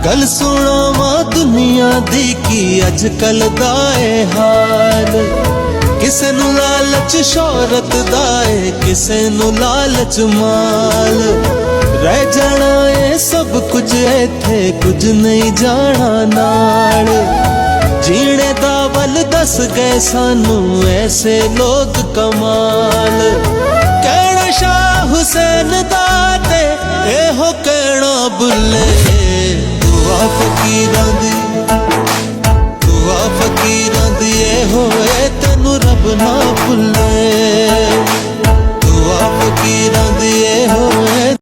गल सुनावा दुनिया दी की अजकल दा ए हाल। किसे नू लालच शोहरत दा ए, किसे नू लालच माल। रह जाना ए सब कुछ इत्थे, कुछ नहीं जाना नाल। जीने दा वल दस गए सानू ऐसे लोग कमाल। कहना शाह हुसैन दा